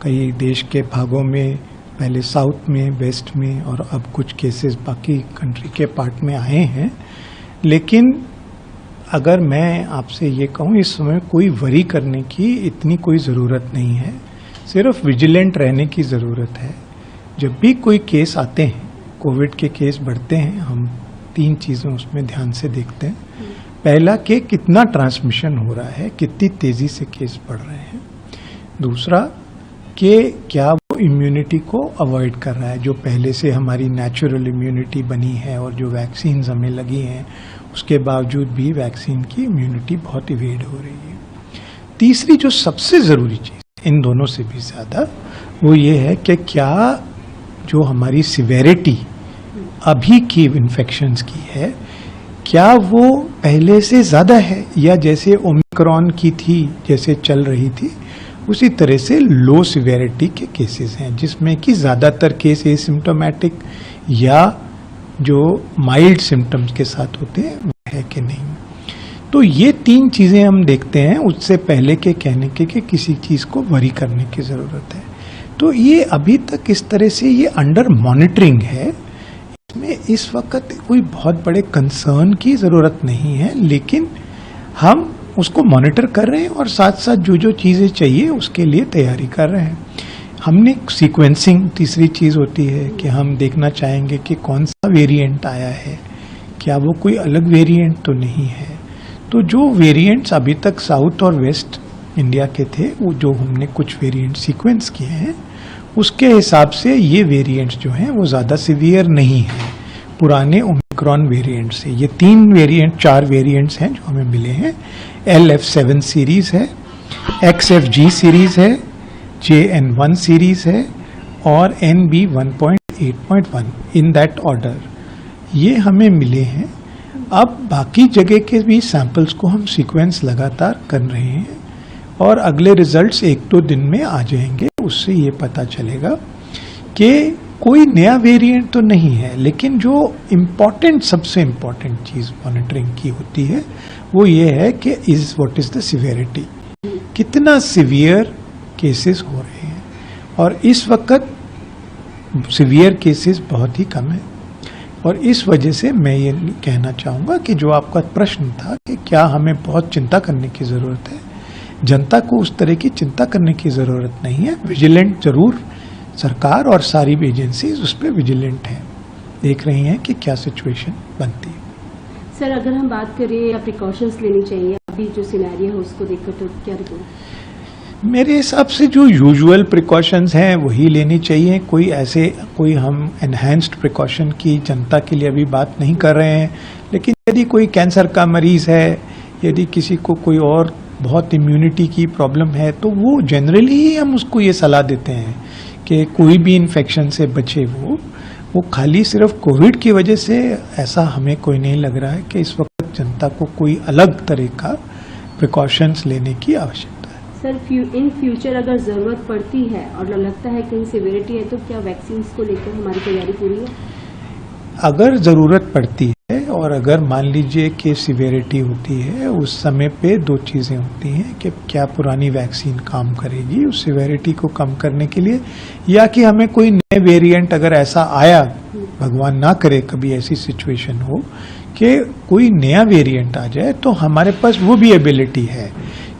कई देश के भागों में, पहले साउथ में, वेस्ट में, और अब कुछ केसेस बाकी कंट्री के पार्ट में आए हैं। लेकिन अगर मैं आपसे ये कहूँ, इस समय कोई वरी करने की इतनी कोई ज़रूरत नहीं है, सिर्फ विजिलेंट रहने की ज़रूरत है। जब भी कोई केस आते हैं, कोविड के केस बढ़ते हैं, हम 3 चीज़ें उसमें ध्यान से देखते हैं। पहला कि कितना ट्रांसमिशन हो रहा है, कितनी तेज़ी से केस बढ़ रहे हैं। दूसरा कि क्या वो इम्यूनिटी को अवॉइड कर रहा है, जो पहले से हमारी नेचुरल इम्यूनिटी बनी है और जो वैक्सीन्स हमें लगी हैं, उसके बावजूद भी वैक्सीन की इम्यूनिटी बहुत इवेड हो रही है। तीसरी जो सबसे ज़रूरी चीज़ इन दोनों से भी ज़्यादा, वो ये है कि क्या जो हमारी सिवेरिटी अभी की इन्फेक्शंस की है, क्या वो पहले से ज़्यादा है, या जैसे ओमिक्रॉन की थी, जैसे चल रही थी, उसी तरह से लो सिवेरिटी के केसेस हैं, जिसमें कि ज़्यादातर केस एसिम्प्टोमेटिक या जो माइल्ड सिम्टम्स के साथ होते हैं, वो है कि नहीं। तो ये 3 चीज़ें हम देखते हैं उससे पहले के कहने के कि किसी चीज़ को वरी करने की ज़रूरत है। तो ये अभी तक इस तरह से ये अंडर मॉनिटरिंग है, इसमें इस वक्त कोई बहुत बड़े कंसर्न की ज़रूरत नहीं है, लेकिन हम उसको मॉनिटर कर रहे हैं और साथ साथ जो जो चीज़ें चाहिए उसके लिए तैयारी कर रहे हैं। हमने सीक्वेंसिंग, तीसरी चीज़ होती है कि हम देखना चाहेंगे कि कौन सा वेरिएंट आया है, क्या वो कोई अलग वेरिएंट तो नहीं है। तो जो वेरिएंट्स अभी तक साउथ और वेस्ट इंडिया के थे, वो जो हमने कुछ वेरिएंट सीक्वेंस किए हैं, उसके हिसाब से ये वेरिएंट्स जो हैं वो ज़्यादा सीवियर नहीं हैं पुराने ओमिक्रॉन वेरिएंट से। ये 4 वेरिएंट्स हैं जो हमें मिले हैं। LF7 सीरीज़ है, XFG सीरीज़ है, JN1 सीरीज़ है और NB 1.8.1, इन दैट ऑर्डर ये हमें मिले हैं। अब बाकी जगह के भी सैंपल्स को हम सीक्वेंस लगातार कर रहे हैं और अगले रिजल्ट्स 1-2 दिन में आ जाएंगे। उससे ये पता चलेगा कि कोई नया वेरिएंट तो नहीं है, लेकिन जो इम्पॉर्टेंट, सबसे इम्पॉर्टेंट चीज़ मॉनिटरिंग की होती है वो ये है कि व्हाट इज़ द सिवियरिटी, कितना सिवियर केसेस हो रहे हैं। और इस वक्त सिवियर केसेस बहुत ही कम है, और इस वजह से मैं ये कहना चाहूँगा कि जो आपका प्रश्न था कि क्या हमें बहुत चिंता करने की ज़रूरत है, जनता को उस तरह की चिंता करने की ज़रूरत नहीं है। विजिलेंट जरूर सरकार और सारी एजेंसीज उस पर विजिलेंट हैं, देख रही हैं कि क्या सिचुएशन बनती है। सर, अगर हम बात करें प्रिकॉशंस लेनी चाहिए अभी जो सिनेरियो है उसको देखकर, तो क्या रिपोर्ट? मेरे हिसाब से जो यूजुअल प्रिकॉशंस हैं वही लेनी चाहिए। कोई हम एनहांस्ड प्रिकॉशन की जनता के लिए अभी बात नहीं कर रहे हैं, लेकिन यदि कोई कैंसर का मरीज है, यदि किसी को कोई और बहुत इम्यूनिटी की प्रॉब्लम है, तो वो जनरली ही हम उसको ये सलाह देते हैं कि कोई भी इन्फेक्शन से बचे। वो खाली सिर्फ कोविड की वजह से ऐसा हमें कोई नहीं लग रहा है कि इस वक्त जनता को कोई अलग तरह का प्रिकॉशंस लेने की आवश्यकता है। सर, इन फ्यूचर अगर ज़रूरत पड़ती है और लगता है कहीं सिवियरिटी है, तो क्या वैक्सीन को लेकर हमारी तैयारी पूरी है? अगर ज़रूरत पड़ती है और अगर मान लीजिए कि सिवियरिटी होती है, उस समय पे 2 चीज़ें होती हैं कि क्या पुरानी वैक्सीन काम करेगी उस सिवियरिटी को कम करने के लिए, या कि हमें कोई नए वेरिएंट अगर ऐसा आया, भगवान ना करे कभी ऐसी सिचुएशन हो कि कोई नया वेरिएंट आ जाए, तो हमारे पास वो भी एबिलिटी है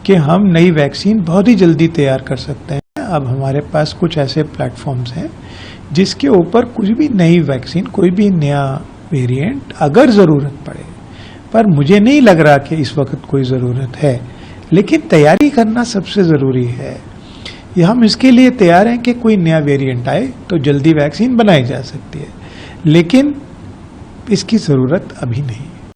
कि हम नई वैक्सीन बहुत ही जल्दी तैयार कर सकते हैं। अब हमारे पास कुछ ऐसे प्लेटफॉर्म्स हैं जिसके ऊपर कुछ भी नई वैक्सीन, कोई भी नया वेरिएंट अगर ज़रूरत पड़े, पर मुझे नहीं लग रहा कि इस वक्त कोई ज़रूरत है, लेकिन तैयारी करना सबसे ज़रूरी है। ये हम इसके लिए तैयार हैं कि कोई नया वेरिएंट आए तो जल्दी वैक्सीन बनाई जा सकती है, लेकिन इसकी ज़रूरत अभी नहीं है।